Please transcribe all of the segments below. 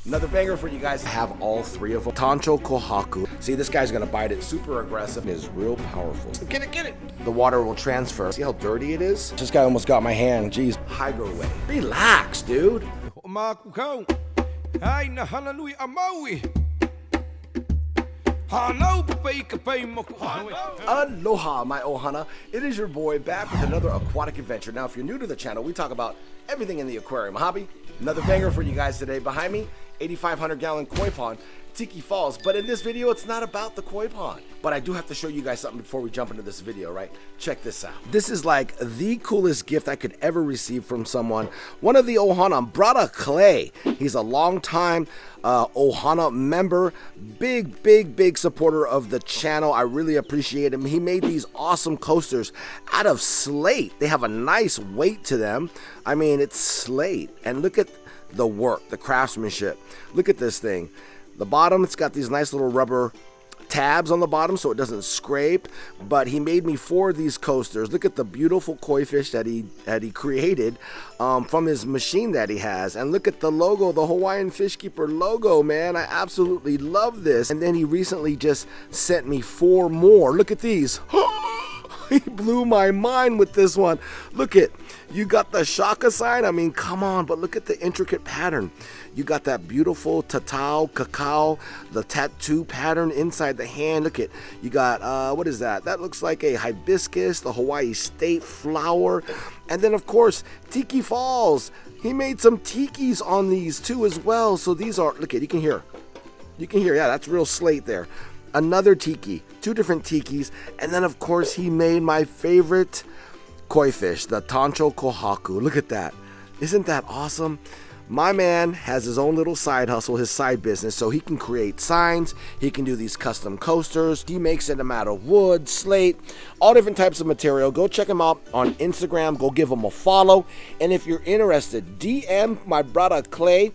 Another banger for you guys. I have all three of them. Tancho Kohaku. See, this guy's gonna bite it. Super aggressive and is real powerful. Get it, get it. The water will transfer. See how dirty it is? This guy almost got my hand. Jeez. Hygger Way. Relax, dude. Hana Hui A Maui. Aloha, my ohana. It is your boy back with another aquatic adventure. Now, if you're new to the channel, we talk about everything in the aquarium hobby. Another banger for you guys today. Behind me, 8,500-gallon koi pond, Tiki Falls. But in this video, it's not about the koi pond. But I do have to show you guys something before we jump into this video, right? Check this out. This is like the coolest gift I could ever receive from someone. One of the ohana brought a clay. He's a long-time ohana member, big supporter of the channel. I really appreciate him. He made these awesome coasters out of slate. They have a nice weight to them. I mean, it's slate. And look at the work, the craftsmanship. Look at this thing. The bottom, it's got these nice little rubber tabs on the bottom so it doesn't scrape, but he made me 4 of these coasters. Look at the beautiful koi fish that he created from his machine that he has, and look at the logo, the Hawaiian Fish Keeper logo, man. I absolutely love this. And then he recently just sent me 4 more. Look at these. He blew my mind with this one. Look at, you got the shaka sign. I mean, come on, but look at the intricate pattern. You got that beautiful tatau, cacao, the tattoo pattern inside the hand. Look at, you got, what is that? That looks like a hibiscus, the Hawaii state flower. And then, of course, Tiki Falls. He made some tikis on these too as well. So these are, look at, you can hear, yeah, that's real slate there. Another tiki, 2 different tikis, and then of course he made my favorite koi fish, the Tancho Kohaku. Look at that. Isn't that awesome? My man has his own little side hustle, his side business, so he can create signs, he can do these custom coasters, he makes them out of wood, slate, all different types of material. Go check him out on Instagram, go give him a follow, and if you're interested, DM my brother Clay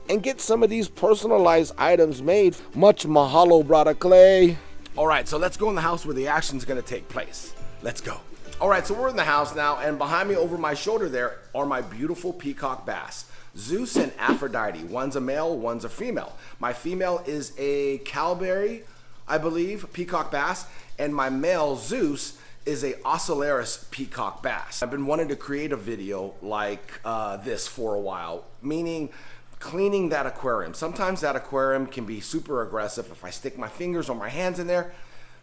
and get some of these personalized items made. Much mahalo, brother Clay. All right, so let's go in the house where the action's gonna take place. Let's go. All right, so we're in the house now, and behind me over my shoulder there are my beautiful peacock bass. Zeus and Aphrodite. One's a male, one's a female. My female is a cowberry, I believe, peacock bass, and my male, Zeus, is a Ocellaris peacock bass. I've been wanting to create a video like this for a while, meaning cleaning that aquarium. Sometimes that aquarium can be super aggressive. If I stick my fingers or my hands in there,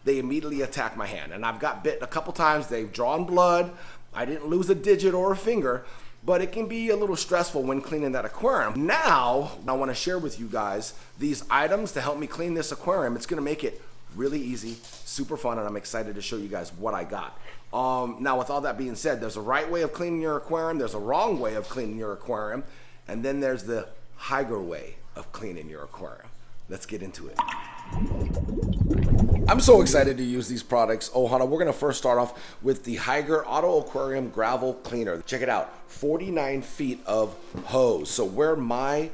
they immediately attack my hand. And I've got bit a couple times. They've drawn blood. I didn't lose a digit or a finger, but it can be a little stressful when cleaning that aquarium. Now, I want to share with you guys these items to help me clean this aquarium. It's going to make it really easy, super fun, and I'm excited to show you guys what I got. Now, with all that being said, there's a right way of cleaning your aquarium. There's a wrong way of cleaning your aquarium. And then there's the Hygger way of cleaning your aquarium. Let's get into it. I'm so excited to use these products. Ohana, we're gonna first start off with the Hygger Auto Aquarium Gravel Cleaner. Check it out, 49 feet of hose. So where my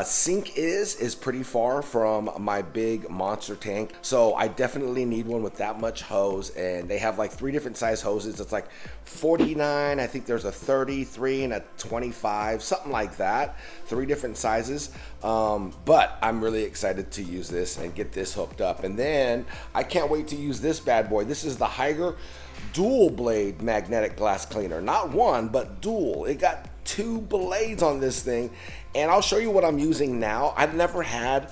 sink is pretty far from my big monster tank, so I definitely need one with that much hose. And they have like 3 different size hoses. It's like 49, I think there's a 33 and a 25, something like that, 3 different sizes. But I'm really excited to use this and get this hooked up, and then I can't wait to use this bad boy. This is the Hygger dual blade magnetic glass cleaner. Not one, but dual. It got 2 blades on this thing, and I'll show you what I'm using now. I've never had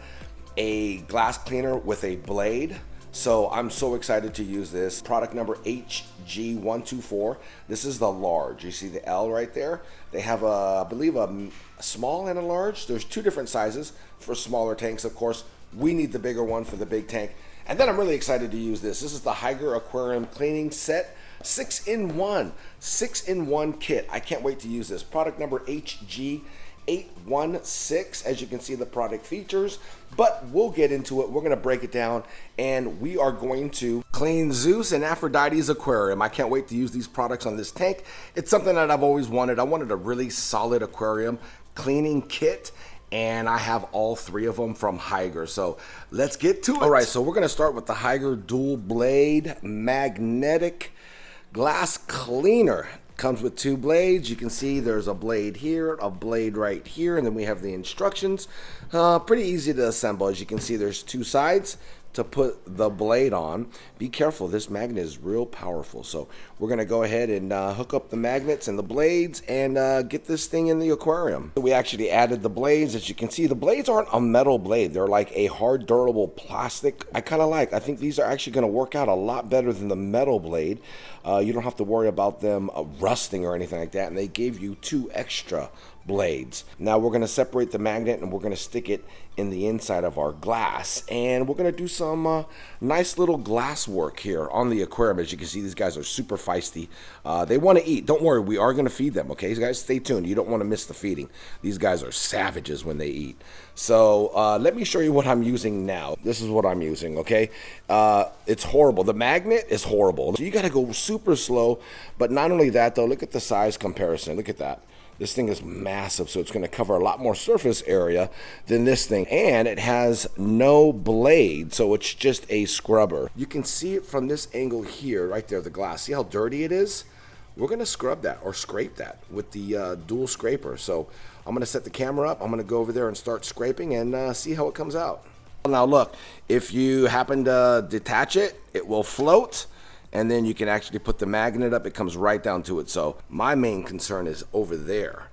a glass cleaner with a blade, so I'm so excited to use this. Product number HG124. This is the large. You see the L right there? They have I believe a small and a large. There's 2 different sizes for smaller tanks. Of course, we need the bigger one for the big tank. And then I'm really excited to use this. This is the Hygger Aquarium Cleaning Set 6-in-1 kit. I can't wait to use this. Product number HG816. As you can see, the product features, but we'll get into it. We're gonna break it down, and we are going to clean Zeus and Aphrodite's aquarium. I can't wait to use these products on this tank. It's something that I've always wanted. I wanted a really solid aquarium cleaning kit, and I have all 3 of them from Hygger. So let's get to it. All right, so we're gonna start with the Hygger dual blade magnetic glass cleaner. Comes with 2 blades. You can see there's a blade here, a blade right here, and then we have the instructions. Pretty easy to assemble. As you can see, there's 2 sides to put the blade on. Be careful, this magnet is real powerful. So we're gonna go ahead and hook up the magnets and the blades and get this thing in the aquarium. We actually added the blades. As you can see, the blades aren't a metal blade. They're like a hard, durable plastic. I think these are actually gonna work out a lot better than the metal blade. You don't have to worry about them rusting or anything like that. And they gave you 2 extra blades. Now we're going to separate the magnet and we're going to stick it in the inside of our glass, and we're going to do some nice little glass work here on the aquarium. As you can see, these guys are super feisty. They want to eat. Don't worry, we are going to feed them, okay guys? Stay tuned. You don't want to miss the feeding. These guys are savages when they eat. So let me show you what I'm using now. This is what I'm using, okay? It's horrible. The magnet is horrible. So you got to go super slow. But not only that though, look at the size comparison. Look at that. This thing is massive, so it's going to cover a lot more surface area than this thing. And it has no blade, so it's just a scrubber. You can see it from this angle here, right there, the glass. See how dirty it is? We're going to scrub that or scrape that with the dual scraper. So I'm going to set the camera up. I'm going to go over there and start scraping and see how it comes out. Now look, if you happen to detach it, it will float. And then you can actually put the magnet up. It comes right down to it. So my main concern is over there.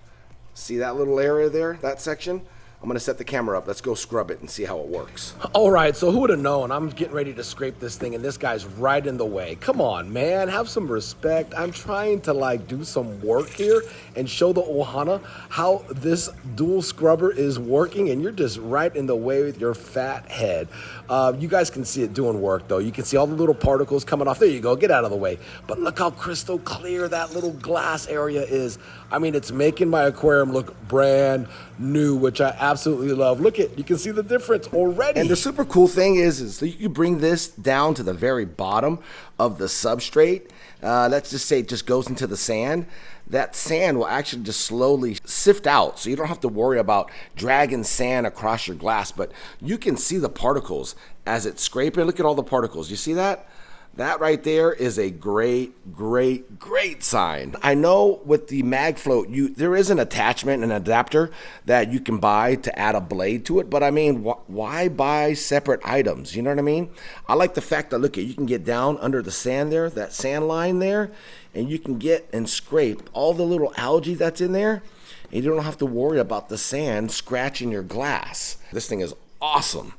See that little area there, that section? I'm gonna set the camera up. Let's go scrub it and see how it works. All right, so who would have known? I'm getting ready to scrape this thing and this guy's right in the way. Come on, man, have some respect. I'm trying to like do some work here and show the Ohana how this dual scrubber is working, and you're just right in the way with your fat head. You guys can see it doing work though. You can see all the little particles coming off. There you go, get out of the way. But look how crystal clear that little glass area is. I mean, it's making my aquarium look brand new, which I absolutely love. Look at, you can see the difference already. And the super cool thing is so you bring this down to the very bottom of the substrate. Let's just say it just goes into the sand. That sand will actually just slowly sift out, so you don't have to worry about dragging sand across your glass, but you can see the particles as it's scraping. Look at all the particles. You see that? That right there is a great, great, great sign. I know with the MagFloat, there is an attachment, an adapter that you can buy to add a blade to it, but I mean, why buy separate items? You know what I mean? I like the fact that, look, you can get down under the sand there, that sand line there, and you can get and scrape all the little algae that's in there, and you don't have to worry about the sand scratching your glass. This thing is awesome.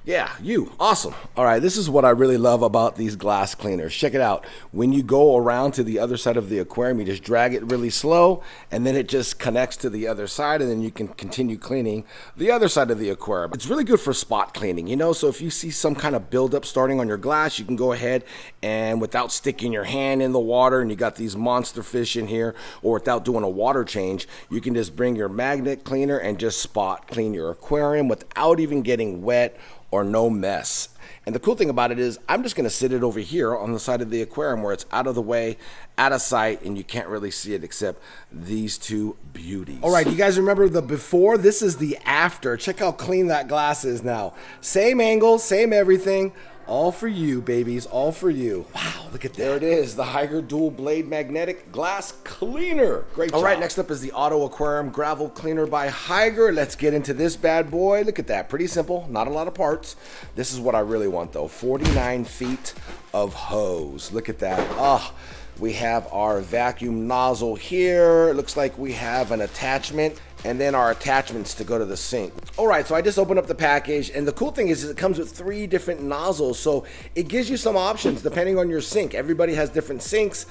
Yeah, awesome. All right, this is what I really love about these glass cleaners. Check it out. When you go around to the other side of the aquarium, you just drag it really slow, and then it just connects to the other side, and then you can continue cleaning the other side of the aquarium. It's really good for spot cleaning, you know, so if you see some kind of buildup starting on your glass, you can go ahead and without sticking your hand in the water, and you got these monster fish in here, or without doing a water change, you can just bring your magnet cleaner and just spot clean your aquarium without even getting wet or no mess. And the cool thing about it is I'm just gonna sit it over here on the side of the aquarium where it's out of the way, out of sight, and you can't really see it except these two beauties. All right, you guys remember the before? This is the after. Check how clean that glass is now. Same angle, same everything. All for you, babies, all for you. Wow, look at that. There it is, the Hygger Dual Blade Magnetic Glass Cleaner. Great job. All right, next up is the Auto Aquarium Gravel Cleaner by Hygger. Let's get into this bad boy. Look at that, pretty simple, not a lot of parts. This is what I really want though, 49 feet of hose. Look at that, oh. We have our vacuum nozzle here. It looks like we have an attachment and then our attachments to go to the sink. All right, so I just opened up the package, and the cool thing is it comes with 3 different nozzles, so it gives you some options depending on your sink. Everybody has different sinks.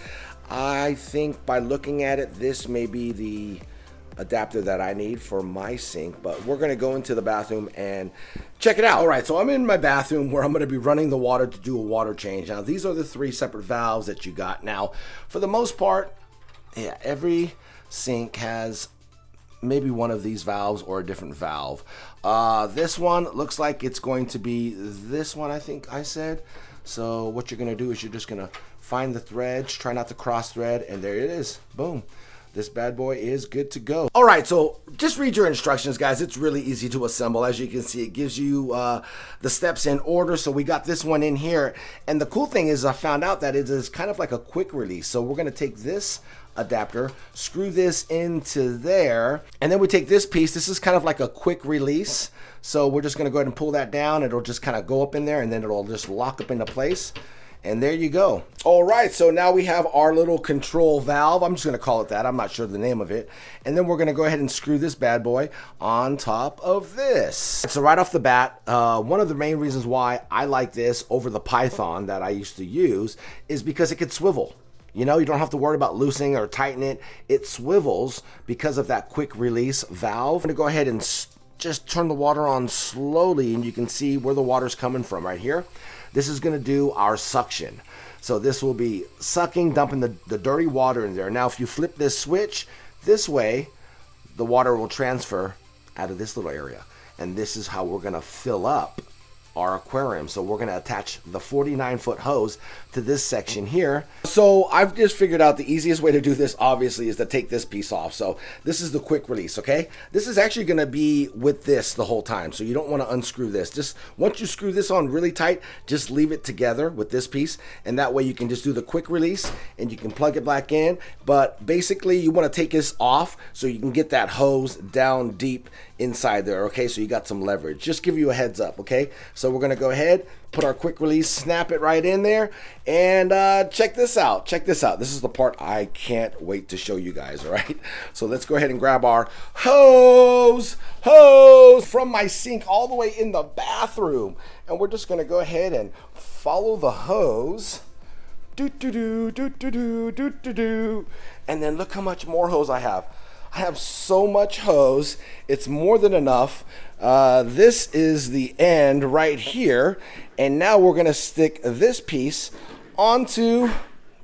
I think by looking at it, this may be the adapter that I need for my sink, but we're gonna go into the bathroom and check it out. All right, so I'm in my bathroom where I'm gonna be running the water to do a water change. Now, these are the 3 separate valves that you got. Now, for the most part, yeah, every sink has maybe one of these valves or a different valve. This one looks like it's going to be this one, I think I said. So what you're gonna do is you're just gonna find the threads, try not to cross thread, and there it is, boom. this bad boy is good to go. All right, so just read your instructions, guys. It's really easy to assemble. As you can see, it gives you the steps in order. So we got this one in here. And the cool thing is I found out that it is kind of like a quick release. So we're gonna take this adapter, screw this into there, and then we take this piece. This is kind of like a quick release. So we're just gonna go ahead and pull that down. It'll just kind of go up in there and then it'll just lock up into place. And there you go. All right, so now we have our little control valve. I'm just gonna call it that. I'm not sure the name of it. And then we're gonna go ahead and screw this bad boy on top of this. So right off the bat, one of the main reasons why I like this over the Python that I used to use is because it could swivel. You know, you don't have to worry about loosening or tightening it. It swivels because of that quick release valve. I'm gonna go ahead and just turn the water on slowly, and you can see where the water's coming from right here. This is gonna do our suction. So this will be sucking, dumping the dirty water in there. Now, if you flip this switch this way, the water will transfer out of this little area. And this is how we're gonna fill up our aquarium. So we're gonna attach the 49-foot hose to this section here. So I've just figured out the easiest way to do this, obviously, is to take this piece off. So this is the quick release, okay? This is actually gonna be with this the whole time, so you don't wanna unscrew this. Just once you screw this on really tight, just leave it together with this piece, and that way you can just do the quick release and you can plug it back in. But basically you wanna take this off so you can get that hose down deep inside there, okay? So you got some leverage. Just give you a heads up, okay? So we're gonna go ahead, put our quick release, snap it right in there, and check this out. Check this out. This is the part I can't wait to show you guys, all right? So let's go ahead and grab our hose from my sink all the way in the bathroom. And we're just gonna go ahead and follow the hose. Do-do-do, do-do-do, do-do-do. And then look how much more hose I have. I have so much hose, it's more than enough. This is the end right here, and now we're gonna stick this piece onto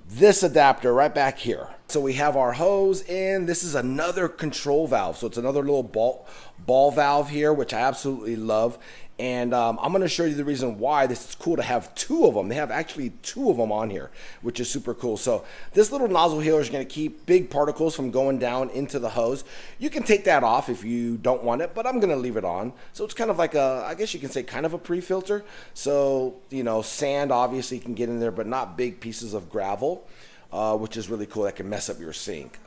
this adapter right back here. So we have our hose in. This is another control valve, so it's another little ball valve here, which I absolutely love. And I'm going to show you the reason why this is cool to have two of them. They have actually two of them on here, which is super cool. So this little nozzle here is going to keep big particles from going down into the hose. You can take that off if you don't want it, but I'm going to leave it on. So it's kind of like a, I guess you can say kind of a pre-filter. So, you know, sand obviously can get in there, but not big pieces of gravel. Which is really cool. That can mess up your sink.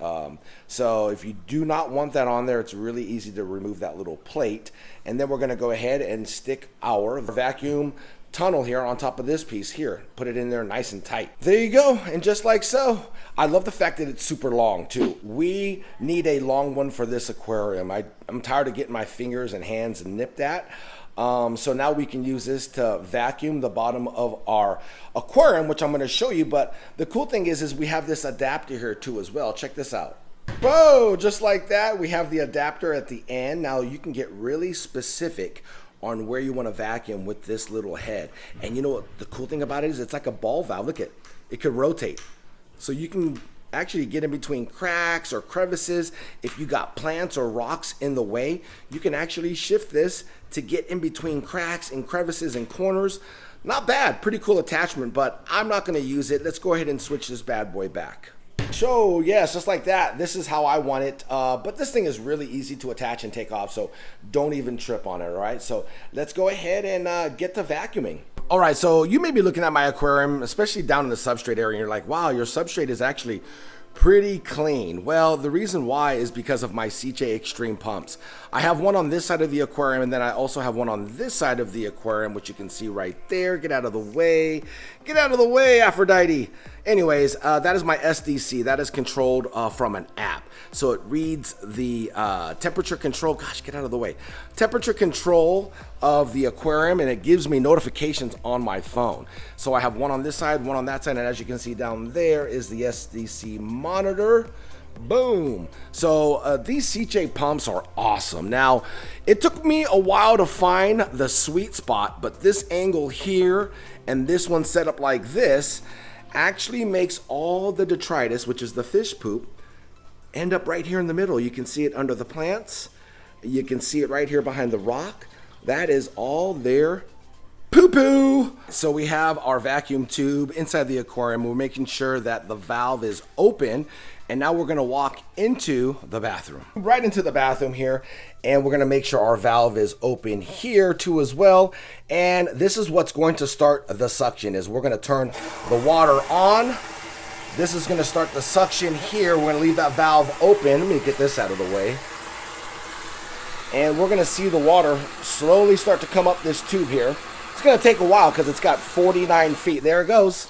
So if you do not want that on there, it's really easy to remove that little plate. And then we're gonna go ahead and stick our vacuum tunnel here on top of this piece here. Put it in there nice and tight. There you go, and just like so. I love the fact that it's super long too. We need a long one for this aquarium. I'm tired of getting my fingers and hands nipped at. So now we can use this to vacuum the bottom of our aquarium, which I'm going to show you. But the cool thing is we have this adapter here too as well. Check this out. Whoa, just like that. We have the adapter at the end. Now you can get really specific on where you want to vacuum with this little head. And you know what the cool thing about it is? It's like a ball valve. Look at it. It could rotate. So you can actually get in between cracks or crevices. If you got plants or rocks in the way, you can actually shift this to get in between cracks and crevices and corners. Not bad, pretty cool attachment, but I'm not gonna use it. Let's go ahead and switch this bad boy back. So yes, just like that, this is how I want it. But this thing is really easy to attach and take off, so don't even trip on it, all right? So let's go ahead and get to vacuuming. All right, so you may be looking at my aquarium, especially down in the substrate area, and you're like, wow, your substrate is actually pretty clean. Well, the reason why is because of my SICCE Extreme pumps. I have one on this side of the aquarium, and then I also have one on this side of the aquarium, which you can see right there. Get out of the way. Get out of the way, Aphrodite. Anyways, that is my SDC. That is controlled from an app. So it reads the temperature control. Gosh, get out of the way. Temperature control of the aquarium, and it gives me notifications on my phone. So I have one on this side, one on that side, and as you can see down there is the SDC monitor. Boom. So these SICCE pumps are awesome. Now, it took me a while to find the sweet spot, but this angle here and this one set up like this actually makes all the detritus, which is the fish poop, end up right here in the middle. You can see it under the plants. You can see it right here behind the rock. That is all their poo-poo. So we have our vacuum tube inside the aquarium. We're making sure that the valve is open. And now we're gonna walk into the bathroom. Right into the bathroom here. And we're gonna make sure our valve is open here too as well. And this is what's going to start the suction is we're gonna turn the water on. This is gonna start the suction here. We're gonna leave that valve open. Let me get this out of the way. And we're gonna see the water slowly start to come up this tube here. It's gonna take a while because it's got 49 feet. There it goes.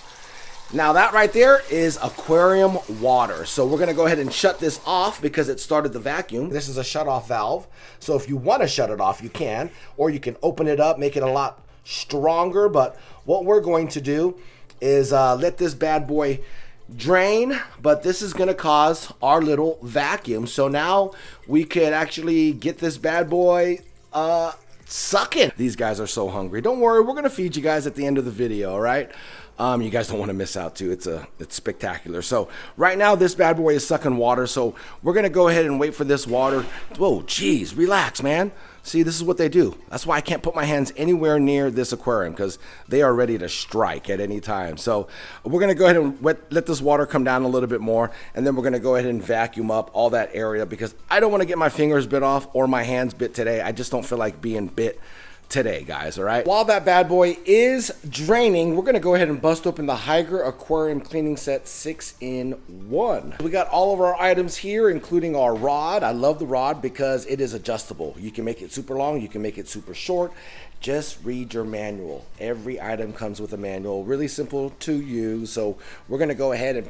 Now that right there is aquarium water. So we're gonna go ahead and shut this off because it started the vacuum. This is a shut off valve. So if you wanna shut it off, you can, or you can open it up, make it a lot stronger. But what we're going to do is let this bad boy drain, but this is gonna cause our little vacuum. So now we could actually get this bad boy sucking. These guys are so hungry. Don't worry, we're gonna feed you guys at the end of the video, all right? You guys don't want to miss out too. It's spectacular. So right now this bad boy is sucking water. So we're gonna go ahead and wait for this water. Whoa, geez, relax, man. See, this is what they do. That's why I can't put my hands anywhere near this aquarium because they are ready to strike at any time. So we're gonna go ahead and let this water come down a little bit more, and then we're gonna go ahead and vacuum up all that area because I don't want to get my fingers bit off or my hands bit today. I just don't feel like being bit today, guys. All right, while that bad boy is draining, we're gonna go ahead and bust open the Hygger Aquarium Cleaning Set 6-in-1. We got all of our items here, including our rod. I love the rod because it is adjustable. You can make it super long, you can make it super short. Just read your manual. Every item comes with a manual, really simple to use. So we're gonna go ahead and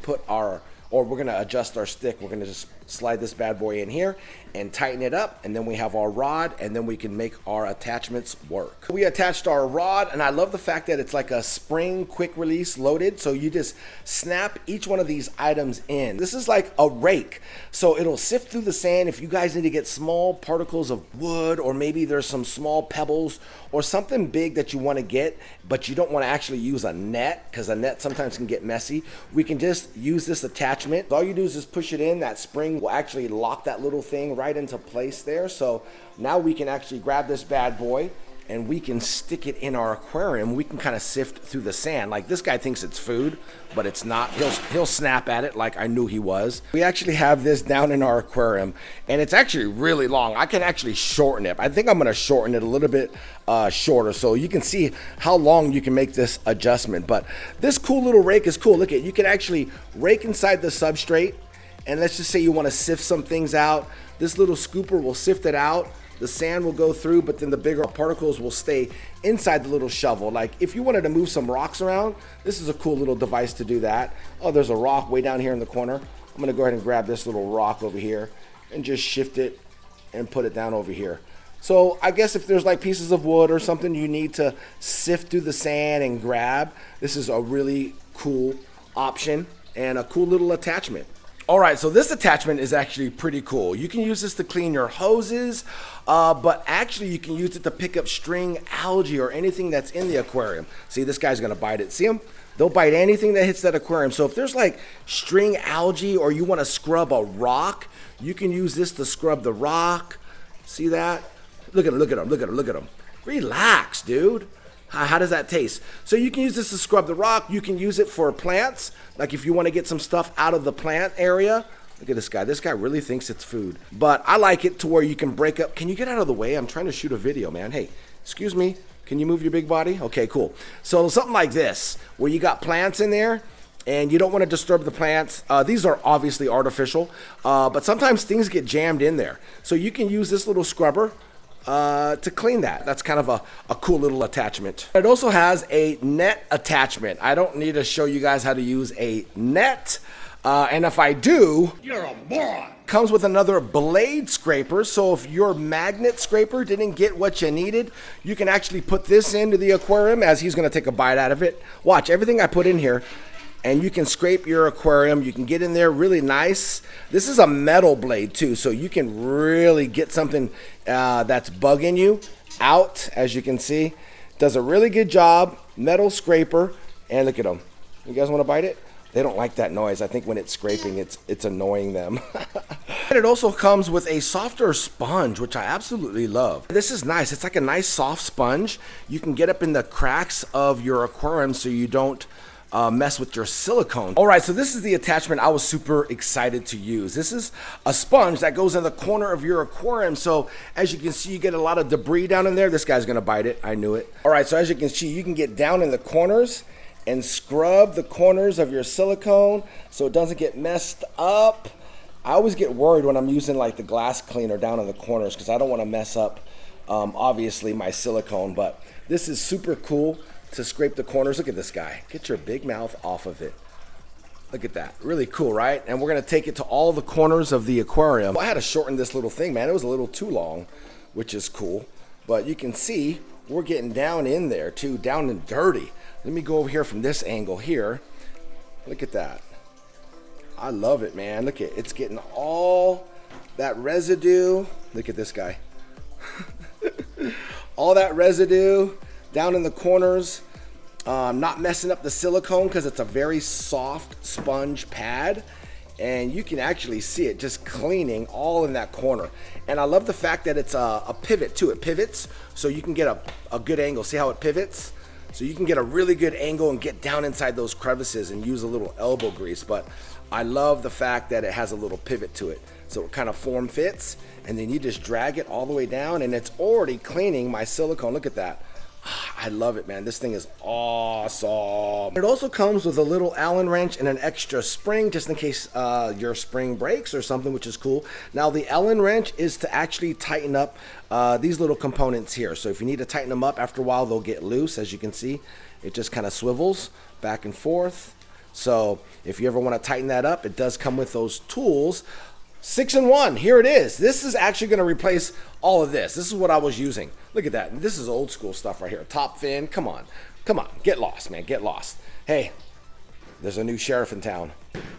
we're gonna adjust our stick. We're gonna just slide this bad boy in here and tighten it up, and then we have our rod, and then we can make our attachments work. We attached our rod, and I love the fact that it's like a spring quick release loaded, so you just snap each one of these items in. This is like a rake, so it'll sift through the sand if you guys need to get small particles of wood, or maybe there's some small pebbles or something big that you want to get, but you don't want to actually use a net because a net sometimes can get messy. We can just use this attachment. All you do is just push it in. That spring will actually lock that little thing right into place there. So now we can actually grab this bad boy and we can stick it in our aquarium. We can kind of sift through the sand. Like this guy thinks it's food, but it's not. He'll snap at it like I knew he was. We actually have this down in our aquarium, and it's actually really long. I can actually shorten it. I think I'm gonna shorten it a little bit shorter so you can see how long you can make this adjustment. But this cool little rake is cool. Look at, you can actually rake inside the substrate, and let's just say you wanna sift some things out. This little scooper will sift it out. The sand will go through, but then the bigger particles will stay inside the little shovel. Like if you wanted to move some rocks around, this is a cool little device to do that. Oh, there's a rock way down here in the corner. I'm gonna go ahead and grab this little rock over here and just shift it and put it down over here. So I guess if there's like pieces of wood or something you need to sift through the sand and grab, this is a really cool option and a cool little attachment. All right, so this attachment is actually pretty cool. You can use this to clean your hoses, but actually you can use it to pick up string algae or anything that's in the aquarium. See, this guy's gonna bite it. See him? They'll bite anything that hits that aquarium. So if there's like string algae or you wanna scrub a rock, you can use this to scrub the rock. See that? Look at him, look at him, look at him, look at him. Relax, dude. How does that taste? So you can use this to scrub the rock. You can use it for plants. Like if you want to get some stuff out of the plant area. Look at this guy. This guy really thinks it's food. But I like it to where you can break up. Can you get out of the way? I'm trying to shoot a video, man. Hey, excuse me. Can you move your big body? Okay, cool. So something like this, where you got plants in there and you don't want to disturb the plants. These are obviously artificial, but sometimes things get jammed in there. So you can use this little scrubber to clean that. That's kind of a cool little attachment. It also has a net attachment. I don't need to show you guys how to use a net. And if I do, you're a moron. Comes with another blade scraper. So if your magnet scraper didn't get what you needed, you can actually put this into the aquarium as he's gonna take a bite out of it. Watch, everything I put in here, and you can scrape your aquarium. You can get in there really nice. This is a metal blade too, so you can really get something that's bugging you out, as you can see. Does a really good job, metal scraper, and look at him. You guys wanna bite it? They don't like that noise. I think when it's scraping, it's annoying them. And it also comes with a softer sponge, which I absolutely love. This is nice. It's like a nice soft sponge. You can get up in the cracks of your aquarium so you don't mess with your silicone. All right, so this is the attachment I was super excited to use. This is a sponge that goes in the corner of your aquarium. So as you can see, you get a lot of debris down in there. This guy's gonna bite it, I knew it. All right, so as you can see, you can get down in the corners and scrub the corners of your silicone so it doesn't get messed up. I always get worried when I'm using like the glass cleaner down in the corners because I don't want to mess up, obviously, my silicone. But this is super cool to scrape the corners. Look at this guy. Get your big mouth off of it. Look at that. Really cool, right? And we're going to take it to all the corners of the aquarium. Well, I had to shorten this little thing, man. It was a little too long, which is cool. But you can see we're getting down in there too, down and dirty. Let me go over here from this angle here. Look at that. I love it, man. Look at it's getting all that residue. Look at this guy. All that residue down in the corners. Not messing up the silicone because it's a very soft sponge pad. And you can actually see it just cleaning all in that corner. And I love the fact that it's a pivot too. It pivots so you can get a good angle. See how it pivots? So you can get a really good angle and get down inside those crevices and use a little elbow grease. But I love the fact that it has a little pivot to it. So it kind of form fits, and then you just drag it all the way down and it's already cleaning my silicone. Look at that. I love it, man. This thing is awesome. It also comes with a little Allen wrench and an extra spring just in case your spring breaks or something, which is cool. Now the Allen wrench is to actually tighten up these little components here. So if you need to tighten them up, after a while they'll get loose. As you can see, it just kind of swivels back and forth. So if you ever want to tighten that up, it does come with those tools. 6-in-1, here it is. This is actually going to replace all of this. This is what I was using. Look at that. This is old school stuff right here. Top fin. Come on. Come on. Get lost, man. Get lost. Hey, there's a new sheriff in town,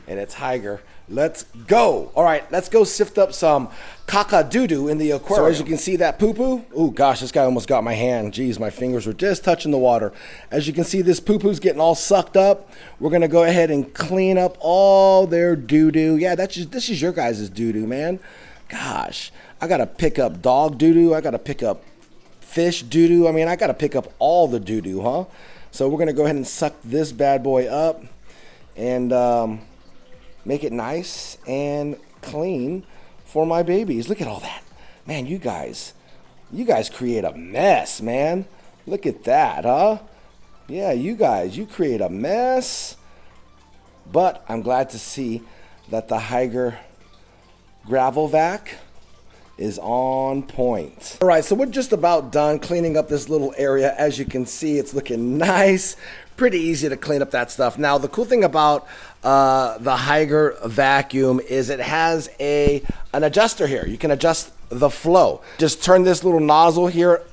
and it's Hygger. Let's go. All right, let's go sift up some caca doo-doo in the aquarium. So as you can see that poo-poo, oh gosh, this guy almost got my hand. Jeez, my fingers were just touching the water. As you can see, this poo-poo's getting all sucked up. We're gonna go ahead and clean up all their doo-doo. Yeah, this is your guys' doo-doo, man. Gosh, I gotta pick up dog doo-doo. I gotta pick up fish doo-doo. I mean, I gotta pick up all the doo-doo, huh? So we're gonna go ahead and suck this bad boy up and make it nice and clean for my babies. Look at all that. Man, you guys create a mess, man. Look at that, huh? Yeah, you create a mess. But I'm glad to see that the Hygger gravel vac is on point. All right, so we're just about done cleaning up this little area. As you can see, it's looking nice. Pretty easy to clean up that stuff. Now, the cool thing about the Hygger vacuum is it has an adjuster here. You can adjust the flow. Just turn this little nozzle here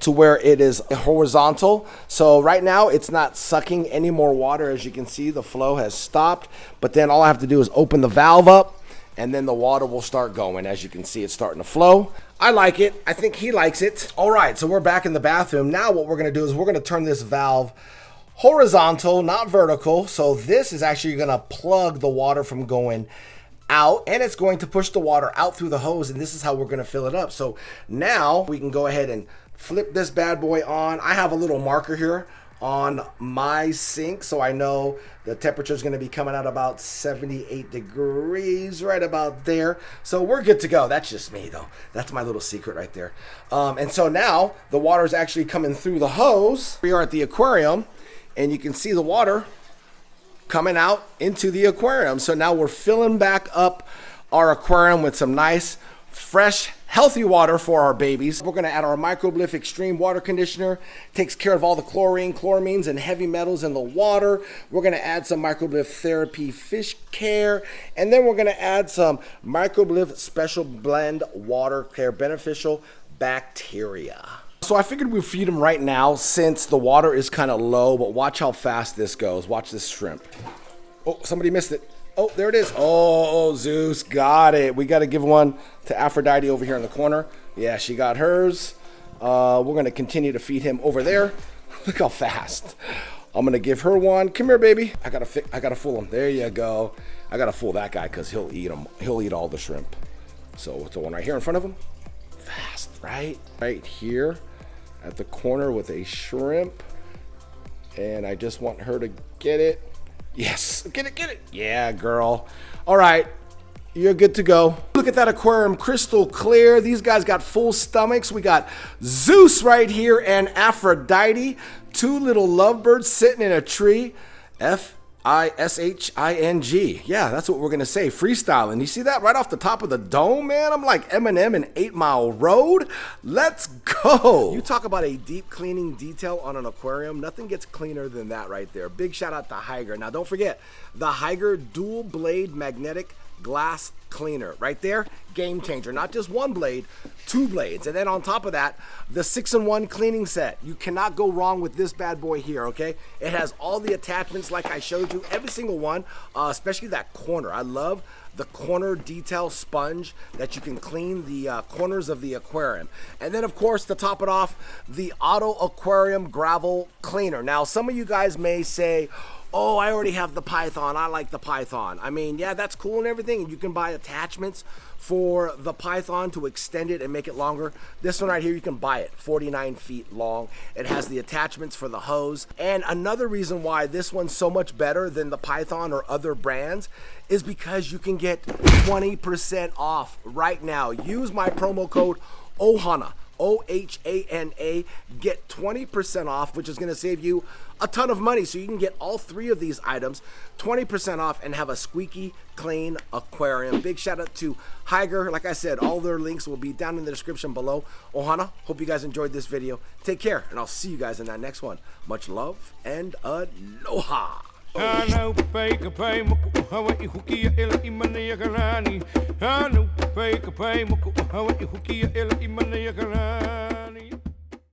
to where it is horizontal. So right now it's not sucking any more water. As you can see, the flow has stopped. But then all I have to do is open the valve up and then the water will start going. As you can see, it's starting to flow. I like it. I think he likes it. All right, so we're back in the bathroom. Now what we're gonna do is we're gonna turn this valve horizontal, not vertical. So this is actually gonna plug the water from going out, and it's going to push the water out through the hose, and this is how we're gonna fill it up. So now we can go ahead and flip this bad boy on. I have a little marker here on my sink, so I know the temperature is gonna be coming out about 78 degrees, right about there. So we're good to go. That's just me though. That's my little secret right there. And so now the water is actually coming through the hose. We are at the aquarium, and you can see the water coming out into the aquarium. So now we're filling back up our aquarium with some nice, fresh, healthy water for our babies. We're gonna add our MICROBE-LIFT Extreme Water Conditioner. Takes care of all the chlorine, chloramines, and heavy metals in the water. We're gonna add some MICROBE-LIFT Therapy Fish Care. And then we're gonna add some MICROBE-LIFT Special Blend Water Care Beneficial Bacteria. So I figured we'd feed them right now since the water is kind of low, but watch how fast this goes. Watch this shrimp. Oh, somebody missed it. Oh, there it is. Oh, Zeus got it. We got to give one to Aphrodite over here in the corner. Yeah, she got hers. We're going to continue to feed him over there. Look how fast. I'm gonna give her one. Come here, baby. I gotta fool him. There you go. I gotta fool that guy because he'll eat them. He'll eat all the shrimp. So with the one right here in front of him, fast, right? Right here at the corner with a shrimp. And I just want her to get it. Yes, get it. Yeah, girl. All right, you're good to go. Look at that aquarium, crystal clear. These guys got full stomachs. We got Zeus right here and Aphrodite. Two little lovebirds sitting in a tree. F-I-S-H-I-N-G. Yeah, that's what we're gonna say, freestyling. You see that right off the top of the dome, man? I'm like Eminem in 8 Mile Road. Let's go. You talk about a deep cleaning detail on an aquarium, nothing gets cleaner than that right there. Big shout out to Hygger. Now don't forget, the Hygger dual blade magnetic glass cleaner right there, game changer. Not just one blade, 2 blades. And then on top of that, the 6-in-1 cleaning set. You cannot go wrong with this bad boy here, okay? It has all the attachments like I showed you, every single one, especially that corner. I love the corner detail sponge that you can clean the corners of the aquarium. And then of course, to top it off, the Auto Aquarium Gravel Cleaner. Now some of you guys may say, oh, I already have the Python, I like the Python. I mean, yeah, that's cool and everything, and you can buy attachments for the Python to extend it and make it longer. This one right here, you can buy it, 49 feet long. It has the attachments for the hose. And another reason why this one's so much better than the Python or other brands is because you can get 20% off right now. Use my promo code OHANA. OHANA, get 20% off, which is going to save you a ton of money. So you can get all 3 of these items 20% off and have a squeaky clean aquarium. Big shout out to Hygger. Like I said, all their links will be down in the description below. Ohana, hope you guys enjoyed this video. Take care, and I'll see you guys in that next one. Much love and aloha. Hana Hui A Maui